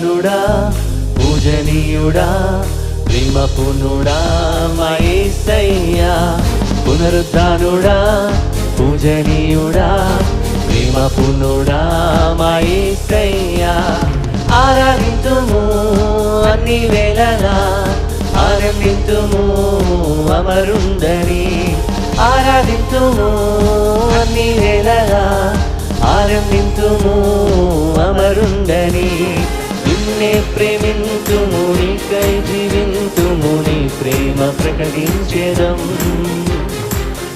పునరుద్ధానుడా పూజనీయుడా ప్రేమపూర్ణుడా మా యేసయ్యా పునరుద్ధానుడా పూజనీయుడా ప్రేమపూర్ణుడా మా యేసయ్యా ఆరాధింతుము అన్ని వేళలా ఆనందింతుము అమరుందని ఆరాధింతుము అన్ని వేళలా ఆనందింతుము అమరుందని నిన్నే ప్రేమింతుము నీకై జీవింతుము నీ ప్రేమ ప్రకటించెదం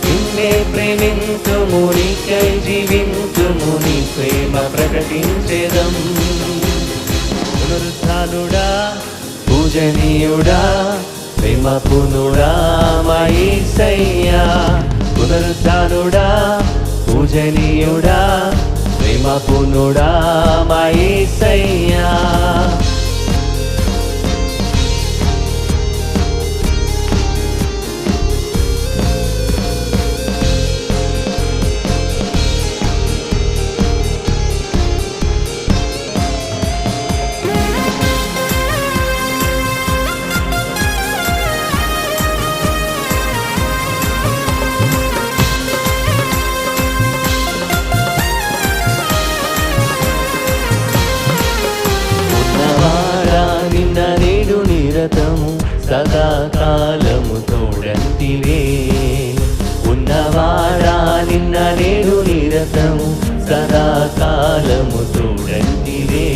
నిన్నే ప్రేమింతుము నీకై జీవింతుము నీ ప్రేమ ప్రకటించెదం పునరుద్ధానుడా పూజనీయుడా ప్రేమపూర్ణుడా మా యేసయ్యా పునరుద్ధానుడా పూజనీయుడా ప్రేమపూర్ణుడా మా యేసయ్యా సదాకాలము తోడంటివే ఉన్నవాడా నిన్న నేడు నిరతము సదాకాలము తోడంటివే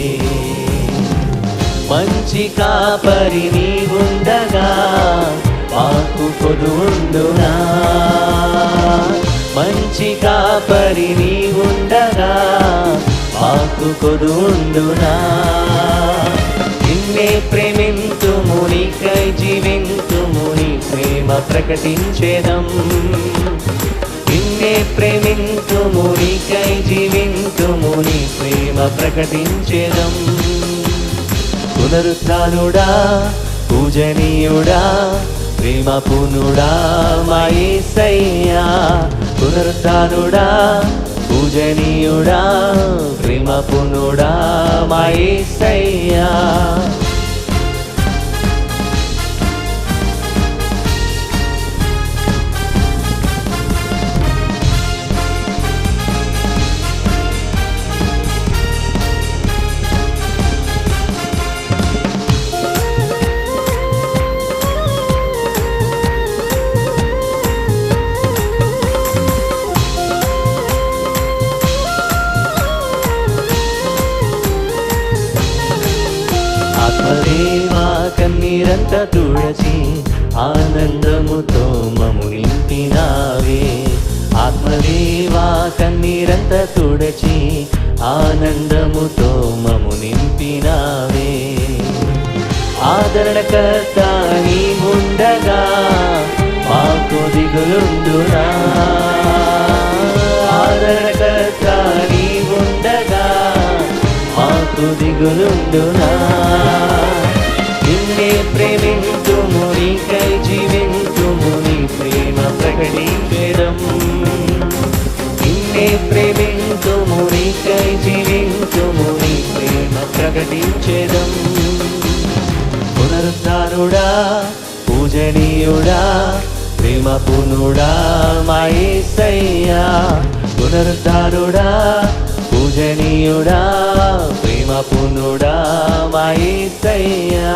మంచి కాపరి నీవుండగా మాకు కొదువుండునా మంచి కాపరి నీవుండగా మాకు కొదువుండునా నిన్నే ప్రేమింతుము నీకై జీవింతుము నీ ప్రేమ ప్రకటించెదం నిన్నే ప్రేమింతుము నీకై జీవింతుము నీ ప్రేమ ప్రకటించెదం పునరుద్ధానుడా పూజనీయుడా ప్రేమపూర్ణుడా మా యేసయ్యా పునరుద్ధానుడా పూజనీయుడా ప్రేమపూర్ణుడా మా యేసయ్యా ఆత్మదేవా కన్నీరంత తుడచి ఆనందముతో మము నింపినావే ఆత్మదేవా కన్నీరంత తుడచి ఆనందముతో మము నింపినావే ఆదరణకర్త నీవుండగా మాకు దిగులుండునా ఆదరణకర్త నీవుండగా మాకు దిగులుండునా నిన్నే ప్రేమింతుము నీకై జీవింతుము నీ ప్రేమ ప్రకటించెదం నిన్నే ప్రేమింతుము నీకై జీవింతుము నీ ప్రేమ ప్రకటించెదం పునరుద్ధానుడా పూజనీయుడా ప్రేమపూర్ణుడా మా యేసయ్యా పునరుద్ధానుడా పూజనీయుడా ప్రేమపూర్ణుడా మా యేసయ్యా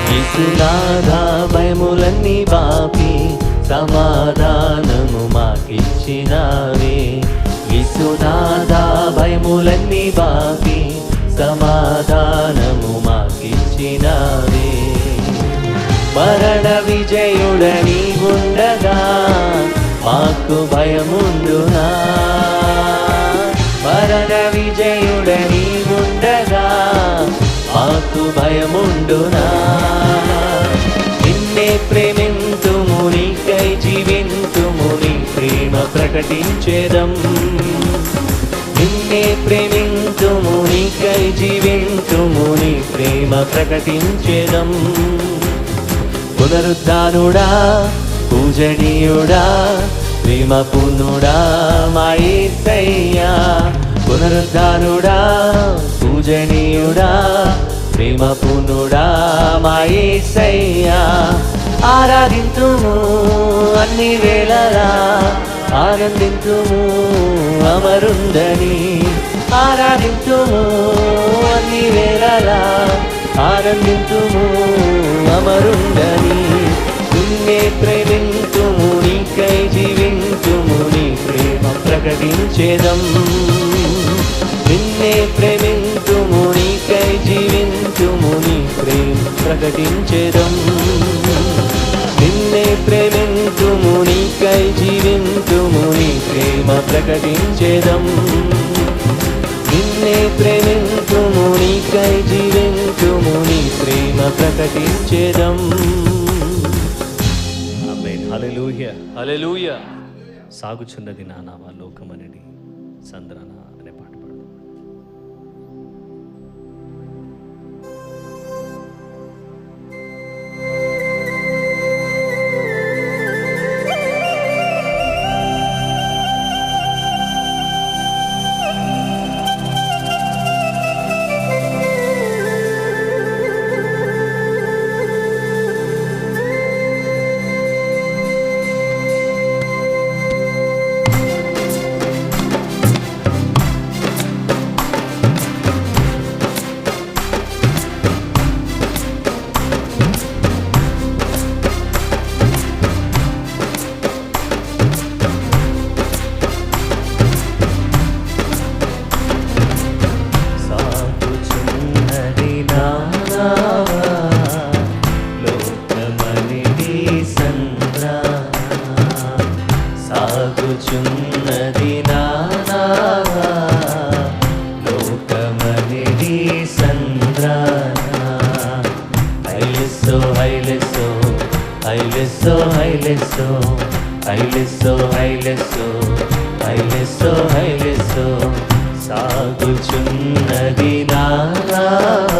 యేసునాథా భయములన్నీ బాపి సమాధానము మాకిచ్చినావే యేసునాథా భయములన్నీ బాపి సమాధానము మాకిచ్చినావే మరణ విజయుడని ఉండగా మాకు భయముండునా మరణ విజయుడని ఉండగా మాకు భయముండునా? నిన్నే ప్రేమింతుము, నీకై జీవింతుము, నీ ప్రేమ ప్రకటించేదం. నిన్నే ప్రేమింతుము, నీకై జీవింతుము, నీ ప్రేమ ప్రకటించేదం. పునరుద్ధానుడా, పూజనీయుడా, ప్రేమ పూర్ణుడా మా యేసయ్యా. పునరుద్ధానుడా, పూజనీయుడా, ప్రేమ పూర్ణుడా మా యేసయ్యా. ఆరాధింతుము అన్ని వేళలా, ఆనందింతుము అమరుండని. ఆరాధింతుము అన్ని వేళలా, ఆనందింతుము అమరుండని. నిన్నే ప్రేమింతుము, నీకై జీవింతుము, నీ ప్రేమ ప్రకటించేదం. నిన్నే ప్రేమింతుము, నీకై జీవింతుము, నీ ప్రేమ ప్రకటించేదం. నిన్నే ప్రేమింతుము, నీకై జీవింతుము, నీ ప్రేమ ప్రకటించేదం. నిన్నే ప్రేమింతుము, నీకై జీవింతుము, నీ ప్రేమ ప్రకటించేదం. ఆమేన్. హల్లెలూయా. హల్లెలూయా. సాగుచున్నది నా నావ లోకమనడి సంద్రన అనే పాట పాడు. సాగుచున్నది నా నావ లోకమనిది సంద్రాన. హైలెస్సో హైలెస్సో హైలెస్సో హైలెస్సో హైలెస్సో హైలెస్సో హైలెస్సో హైలెస్సో. సాగుచున్నది నా నావ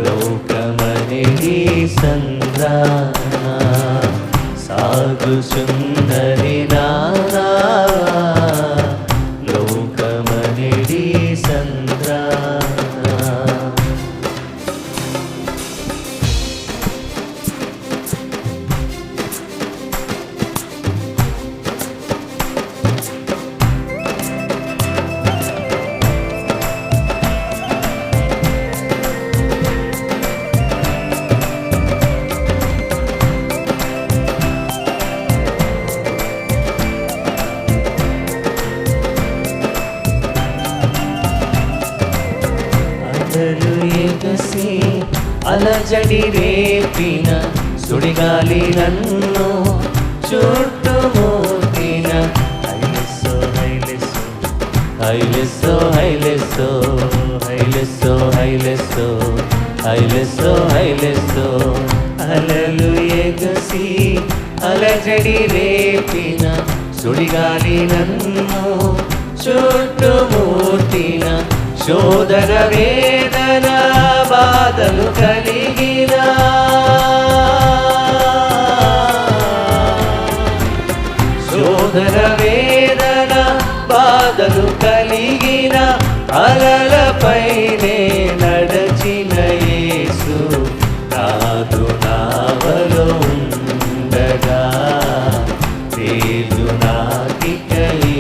లోకమనిది సంద్రాన. సాగుచున్నది నా నావ లోకమనిది సంద్రాన. ఎగసి అలజడి రేపిన సుడిగాలి నన్ను చుట్టుముట్టిన. హైలెస్సో హైలెస్సో హైలెస్సో హైలెస్సో హైలెస్సో హైలెస్సో హైలెస్సో. అలలు ఎగసి అలజడి రేపిన సుడిగాలి నన్ను చుట్టుముట్టిన. శోధన వేదన బాధలు కలిగిన శోధన వేదన బాధలు కలిగిన అలలపైనే నడచిన యేసు నాదు నావలో ఉండగా లేదు నాకిక ఏ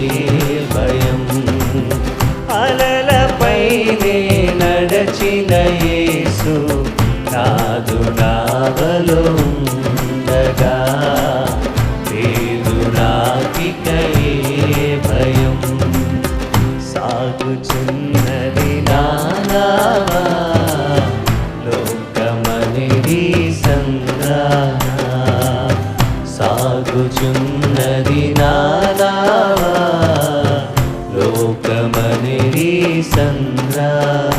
భయం. అలలపైనే నడచిన యేసు నాదు నావలో ఉండగా లేదు నాకిక ఏ భయం. సాగుచున్నది నా నావ లోకమనిది సంద్రాన. సాగుచున్నది నా నావ లోకమనిది సంద్రాన.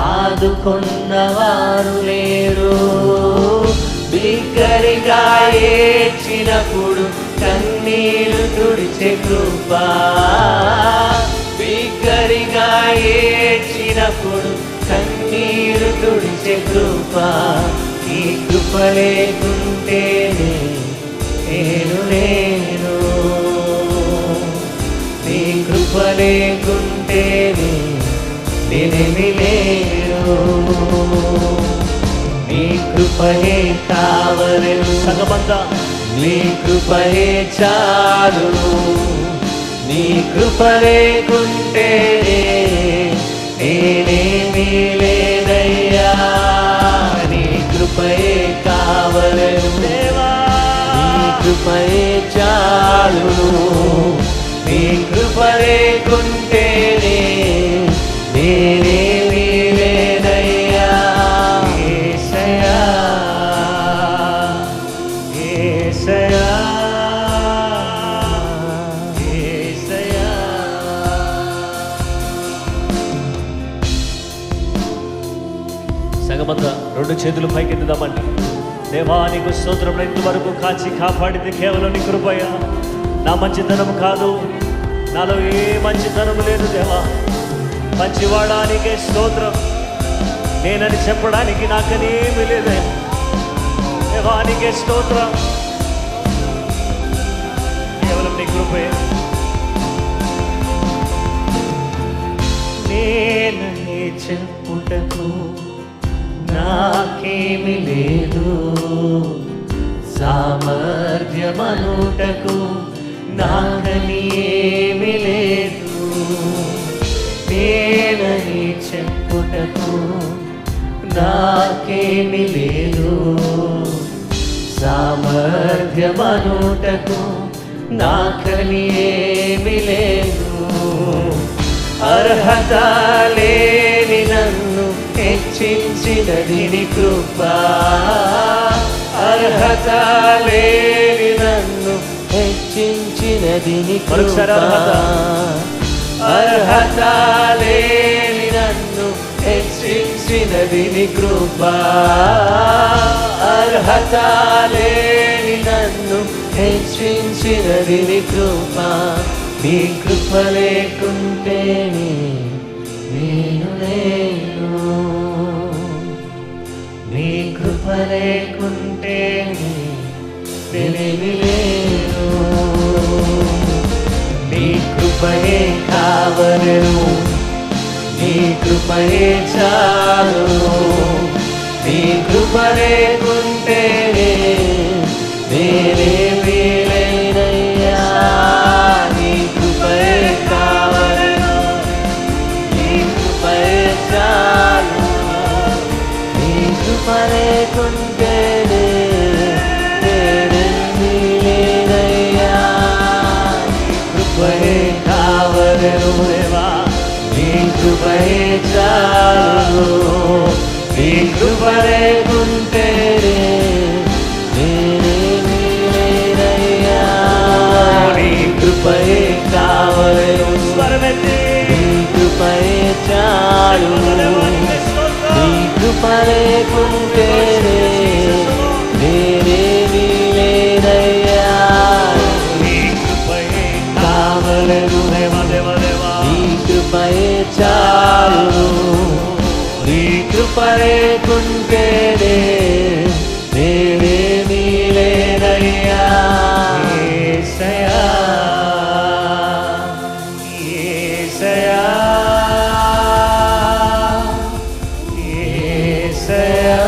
ఆదుకొన్నవారు లేరు. బిగ్గరగా ఏడ్చినప్పుడు కన్నీరు తుడిచే కృప, బిగ్గరగా ఏడ్చినప్పుడు కన్నీరు తుడిచే కృప. ఈ కృప లేకుంటేనే నేను లేను, నీ కృప లేకుంటేనే నేనేమి లేను. నీ కృపయే కావలెను సగమంతా, నీ కృపయే చాలు. నీ కృప లేకుంటేనే నేనేమి లేనయ్యా. నీ కృపయే కావలెను దేవా, నీ కృపయే చాలు. నీ కృప లేకుంటేనే నేనేమి లేనయ్యా. యేసయ్యా, యేసయ్యా, యేసయ్యా. సగమంతా రెండు చేతులు పైకెత్తుదామండి. దేవా నీకు స్తోత్రం. ఇంతవరకు కాచి కాపాడింది కేవలం నీ కృపయ్యా. నా మంచితనం కాదు, నాలో ఏ మంచితనం లేదు దేవా. మంచివాడానికే స్తోత్రం. నేనని చెప్పడానికి నాకనేమి లేదే దేవానికే స్తోత్రం. కేవలం నీ కృపే. నేనని చెప్పుటకు నాకేమి లేదు, సామర్థ్యమనుటకు నాకని ఏమి లేదు. నేనని చెప్పుటకు నాకేమి లేదు, సామర్థ్యమనుటకు నాకని ఏమి లేదు. అర్హత లేని నన్ను హెచ్చించినది నీ కృప, అర్హత లేని నన్ను హెచ్చించినది నీ కృప. అర్హత లేని నన్ను హెచ్చించినది నీ కృప, అర్హత లేని నన్ను హెచ్చించినది నీ కృప. నీ కృప లేకుంటేనే నేను లేను, నీ కృప లేకుంటేనే నేనేమి లేను. నీ కృపయే కావలెను, నీ కృపయే చాలు. నీ కృప లేకుంటేనే నేనేమి లేనయ్యా. నీ కృపయే కావలెను, నీ కృపయే చాలు. నీ కృప లేకుంటేనే నేనేమి లేనయ్యా. నీ కృపయే కావలెను దేవా, నీ కృపయే చాలు. నీ కృప లేకుంటేనే నేనేమి లేనయ్యా. నీ కృపయే కావలెను, నీ కృపయే చాలు. నీ కృప లేకుంటేనే నేనేమి లేనయ్యా. నీ కృపయే కావలెను దేవా, దేవా, దేవా. నీ కృపయే చాలు. నీ కృప లేకుంటేనే నేనేమి లేనయ్యా. యేసయ్యా, యేసయ్యా, యేసయ్యా,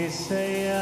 యేసయ్యా.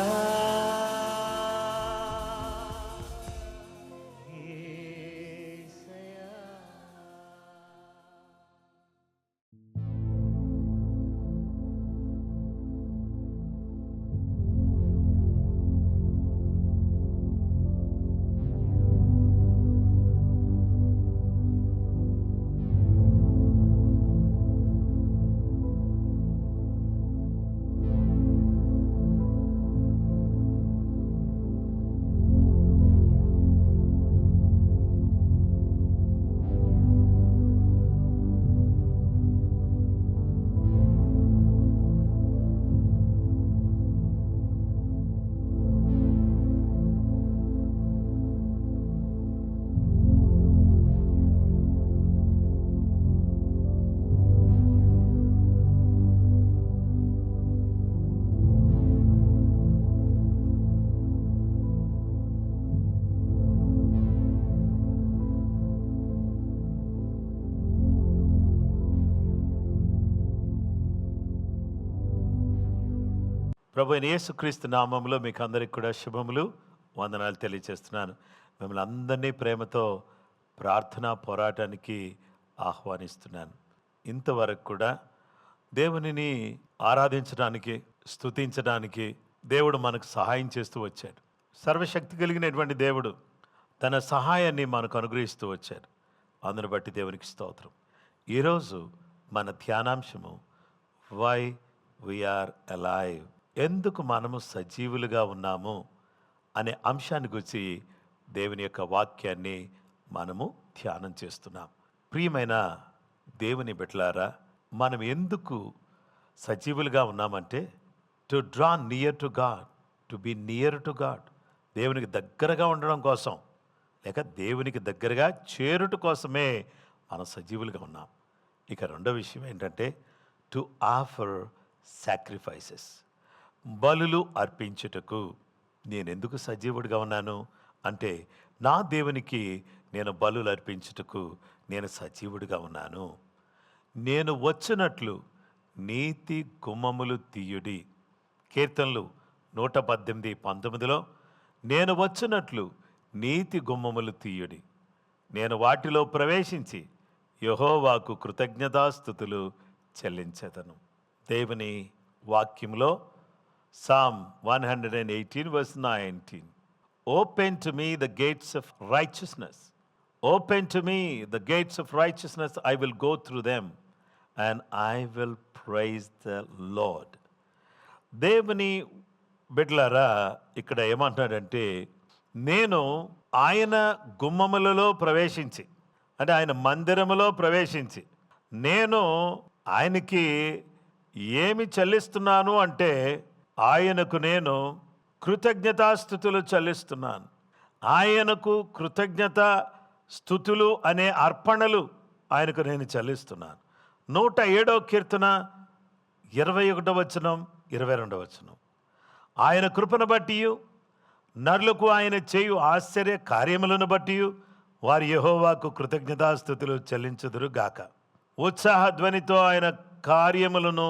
ప్రభు అయిన యేసుక్రీస్తు నామములో మీకు అందరికి కూడా శుభములు, వందనాలు తెలియజేస్తున్నాను. మిమ్మల్ని అందరినీ ప్రేమతో ప్రార్థనా పోరాటానికి ఆహ్వానిస్తున్నాను. ఇంతవరకు కూడా దేవునిని ఆరాధించడానికి, స్తుతించడానికి దేవుడు మనకు సహాయం చేస్తూ వచ్చాడు. సర్వశక్తి కలిగినటువంటి దేవుడు తన సహాయాన్ని మనకు అనుగ్రహిస్తూ వచ్చాడు. అందును బట్టి దేవునికి స్తోత్రం. ఈరోజు మన ధ్యానాంశము వై వీఆర్ అలైవ్, ఎందుకు మనము సజీవులుగా ఉన్నాము అనే అంశాన్ని గురించి దేవుని యొక్క వాక్యాన్ని మనము ధ్యానం చేస్తున్నాం. ప్రియమైన దేవుని బిడ్డలారా, మనం ఎందుకు సజీవులుగా ఉన్నామంటే to draw near to God, to be near to God, దేవునికి దగ్గరగా ఉండడం కోసం, లేక దేవునికి దగ్గరగా చేరుట కోసమే మనం సజీవులుగా ఉన్నాం. ఇక రెండో విషయం ఏంటంటే టు ఆఫర్ సాక్రిఫైసెస్, బలులు అర్పించుటకు. నేను ఎందుకు సజీవుడిగా ఉన్నాను అంటే నా దేవునికి నేను బలులు అర్పించుటకు నేను సజీవుడిగా ఉన్నాను. నేను వచ్చినట్లు నీతి గుమ్మములు తీయుడి, కీర్తనలు 118:19 నేను వచ్చినట్లు నీతి గుమ్మములు తీయుడి, నేను వాటిలో ప్రవేశించి యెహోవాకు కృతజ్ఞతాస్తుతులు చెల్లించెదను. దేవుని వాక్యంలో Psalm 118:19 Open to me the gates of righteousness. Open to me the gates of righteousness. I will go through them and I will praise the Lord. దేవుని బిడ్డలారా, ఇక్కడ ఏమంటున్నాడంటే నేను ఆయన గుమ్మములలో ప్రవేశించి, అంటే ఆయన మందిరములో ప్రవేశించి నేను ఆయనకి ఏమి చెల్లిస్తున్నాను అంటే ఆయనకు నేను కృతజ్ఞతాస్తుతులు చెల్లిస్తున్నాను. ఆయనకు కృతజ్ఞత స్తుతులు అనే అర్పణలు ఆయనకు నేను చెల్లిస్తున్నాను. 107వ కీర్తన 21వ వచనం 22వ వచనం ఆయన కృపను బట్టి నరులకు ఆయన చేయు ఆశ్చర్య కార్యములను బట్టి వారి యెహోవాకు కృతజ్ఞతాస్తుతులు చెల్లించుదురు గాక. ఉత్సాహ ధ్వనితో ఆయన కార్యములను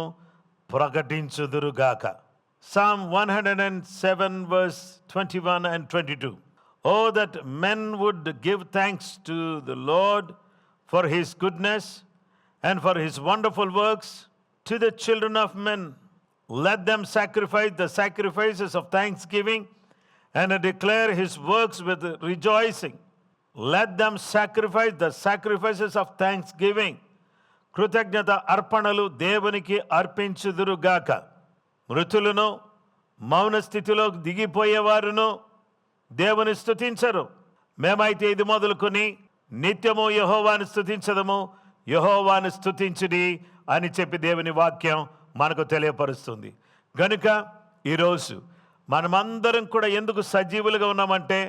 ప్రకటించుదురు గాక. Psalm 107:21-22 Oh, that men would give thanks to the Lord for his goodness and for his wonderful works to the children of men. Let them sacrifice the sacrifices of thanksgiving and declare his works with rejoicing. Let them sacrifice the sacrifices of thanksgiving. కృతజ్ఞత అర్పణలు దేవునికి అర్పించుదురుగాక. మృతులను, మౌన స్థితిలో దిగిపోయేవారును దేవుని స్తుతించరు. మేమైతే ఇది మొదలుకొని నిత్యము యెహోవాను స్తుతించదము, యెహోవాను స్తుతించుడి అని చెప్పి దేవుని వాక్యం మనకు తెలియపరుస్తుంది. గనుక ఈరోజు మనమందరం కూడా ఎందుకు సజీవులుగా ఉన్నామంటే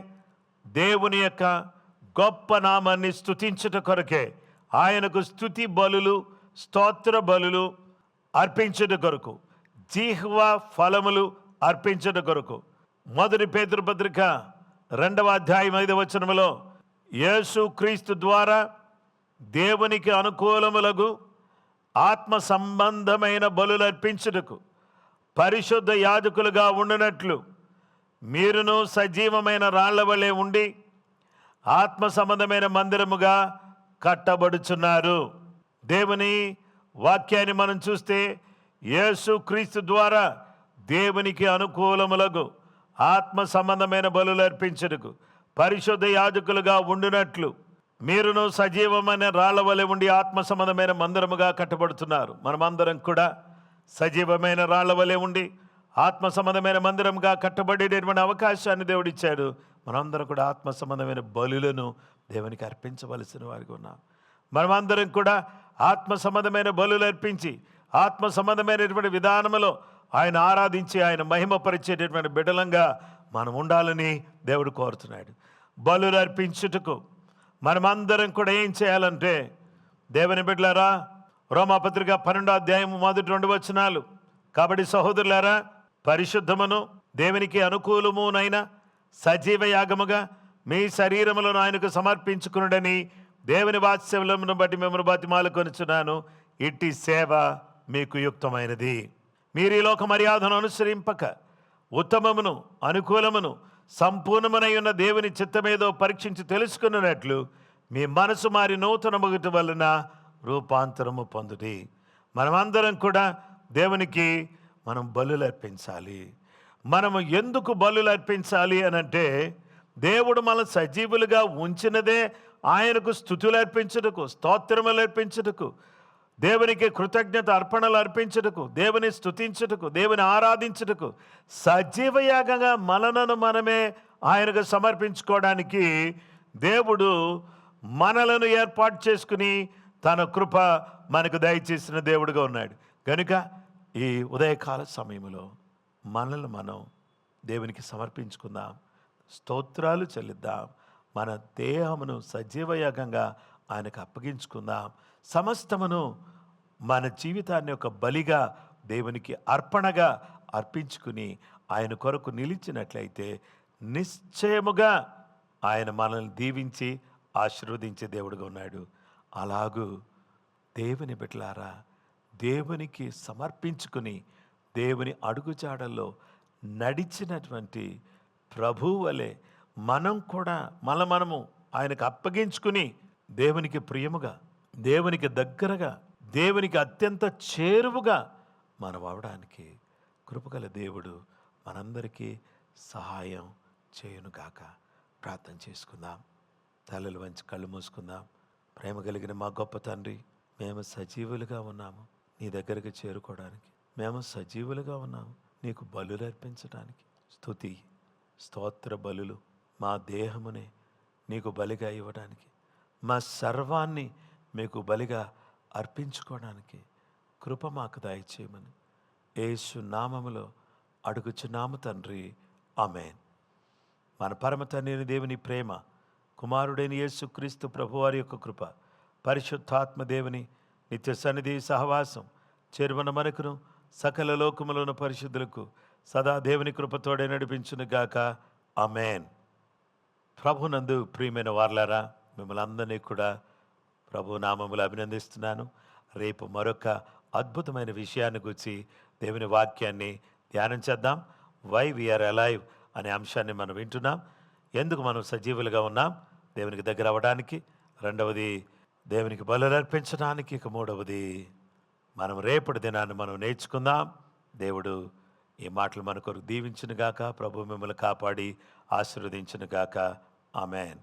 దేవుని యొక్క గొప్ప నామాన్ని స్తుతించుట కొరకే, ఆయనకు స్తుతి బలులు, స్తోత్ర బలులు అర్పించుట కొరకు, జిహ్వా ఫలములు అర్పించుట కొరకు. 1 పేతురు పత్రిక 2వ అధ్యాయం 5వ వచనములో యేసు క్రీస్తు ద్వారా దేవునికి అనుకూలములకు ఆత్మ సంబంధమైన బలులు అర్పించుటకు పరిశుద్ధ యాజకులుగా ఉండునట్లు మీరును సజీవమైన రాళ్ల వలె ఉండి ఆత్మ సంబంధమైన మందిరముగా కట్టబడుచున్నారు. దేవుని వాక్యాన్ని మనం చూస్తే యేసు క్రీస్తు ద్వారా దేవునికి అనుకూలములకు ఆత్మ సంబంధమైన బలులు అర్పించుటకు పరిశుద్ధ యాజకులుగా ఉండునట్లు మీరును సజీవమైన రాళ్ల వలె ఉండి ఆత్మ సంబంధమైన మందిరముగా కట్టబడుతున్నారు. మనమందరం కూడా సజీవమైన రాళ్ల వలె ఉండి ఆత్మ సంబంధమైన మందిరంగా కట్టబడేటటువంటి అవకాశాన్ని దేవుడిచ్చాడు. మనందరం కూడా ఆత్మ సంబంధమైన బలులను దేవునికి అర్పించవలసిన వారికి ఉన్నాం. మనమందరం కూడా ఆత్మ సంబంధమైన బలులు అర్పించి ఆత్మ సంబంధమైనటువంటి విధానంలో ఆయన ఆరాధించి ఆయన మహిమపరిచేటటువంటి బిడ్డలంగా మనం ఉండాలని దేవుడు కోరుతున్నాడు. బలులు అర్పించుటకు మనమందరం కూడా ఏం చేయాలంటే, దేవుని బిడ్డలారా, రోమాపత్రిక 12వ అధ్యాయం 1-2 వచనాలు కాబట్టి సహోదరులారా, పరిశుద్ధమును దేవునికి అనుకూలమునైన సజీవ యాగముగా మీ శరీరములను ఆయనకు సమర్పించుకునుడని దేవుని వాత్సల్యమును బట్టి మిమ్మల్ని బతిమాలుకొనుచున్నాను. ఇట్టి సేవ మీకు యుక్తమైనది. మీరు ఈ లోక మర్యాదను అనుసరింపక ఉత్తమమును అనుకూలమును సంపూర్ణమునై ఉన్న దేవుని చిత్తమేదో పరీక్షించి తెలుసుకున్నట్లు మీ మనసు మారి నూతన మొగటి వలన రూపాంతరము పొందుడి. మనమందరం కూడా దేవునికి మనం బలులు అర్పించాలి. మనము ఎందుకు బలులు అర్పించాలి అనంటే, దేవుడు మన సజీవులుగా ఉంచినదే ఆయనకు స్తుతులు అర్పించుటకు, స్తోత్రములు అర్పించుటకు, దేవునికి కృతజ్ఞత అర్పణలు అర్పించుటకు, దేవుని స్తుతించుటకు, దేవుని ఆరాధించుటకు, సజీవయాగంగా మనలను మనమే ఆయనకు సమర్పించుకోవడానికి దేవుడు మనలను ఏర్పాటు చేసుకుని తన కృప మనకు దయచేసిన దేవుడుగా ఉన్నాడు. కనుక ఈ ఉదయకాల సమయంలో మనల్ని మనం దేవునికి సమర్పించుకుందాం, స్తోత్రాలు చెల్లిద్దాం, మన దేహమును సజీవయాగంగా ఆయనకు అప్పగించుకుందాం. సమస్తమును మన జీవితాన్ని ఒక బలిగా దేవునికి అర్పణగా అర్పించుకుని ఆయన కొరకు నిలిచినట్లయితే నిశ్చయముగా ఆయన మనల్ని దీవించి ఆశీర్వదించే దేవుడుగా ఉన్నాడు. అలాగూ దేవుని బిడ్డలారా, దేవునికి సమర్పించుకుని దేవుని అడుగుజాడల్లో నడిచినటువంటి ప్రభువు వలె మనం కూడా మనము ఆయనకు అప్పగించుకుని దేవునికి ప్రియముగా, దేవునికి దగ్గరగా, దేవునికి అత్యంత చేరువుగా మనం అవడానికి కృపగల దేవుడు మనందరికీ సహాయం చేయునుగాక. ప్రార్థన చేసుకుందాం. తలలు వంచి కళ్ళు మూసుకుందాం. ప్రేమ కలిగిన మా గొప్ప తండ్రి, మేము సజీవులుగా ఉన్నాము నీ దగ్గరికి చేరుకోవడానికి. మేము సజీవులుగా ఉన్నాము నీకు బలులు అర్పించడానికి. స్తుతి స్తోత్ర బలులు మా దేహమునే నీకు బలిగా ఇవ్వడానికి, మా సర్వాన్ని మీకు బలిగా అర్పించుకోవడానికి కృప మాకు దయచేయమని యేసు నామములో అడుగుచున్నాము తండ్రి, ఆమేన్. మన పరమ తండ్రి దేవుని ప్రేమ, కుమారుడైన యేసుక్రీస్తు ప్రభువారి యొక్క కృప, పరిశుద్ధాత్మ దేవుని నిత్య సన్నిధి సహవాసం చేరువన మనకును సకల లోకములోని పరిశుద్ధులకు సదా దేవుని కృపతోడే నడిపించును గాక. ఆమేన్. ప్రభునందు ప్రియమైన వారలారా, మిమ్మల్ని అందరినీ కూడా ప్రభు నామములు అభినందిస్తున్నాను. రేపు మరొక అద్భుతమైన విషయాన్ని గురించి దేవుని వాక్యాన్ని ధ్యానం చేద్దాం. వై వీఆర్ అలైవ్ అనే అంశాన్ని మనం వింటున్నాం. ఎందుకు మనం సజీవులుగా ఉన్నాం దేవునికి దగ్గర అవ్వడానికి, రెండవది దేవునికి బలులు అర్పించడానికి, ఇక మూడవది మనం రేపటి దినాన్ని మనం నేర్చుకుందాం. దేవుడు ఈ మాటలు మన కొరకు దీవించునుగాక. ప్రభు మిమ్మల్ని కాపాడి ఆశీర్వదించునుగాక. ఆమేన్.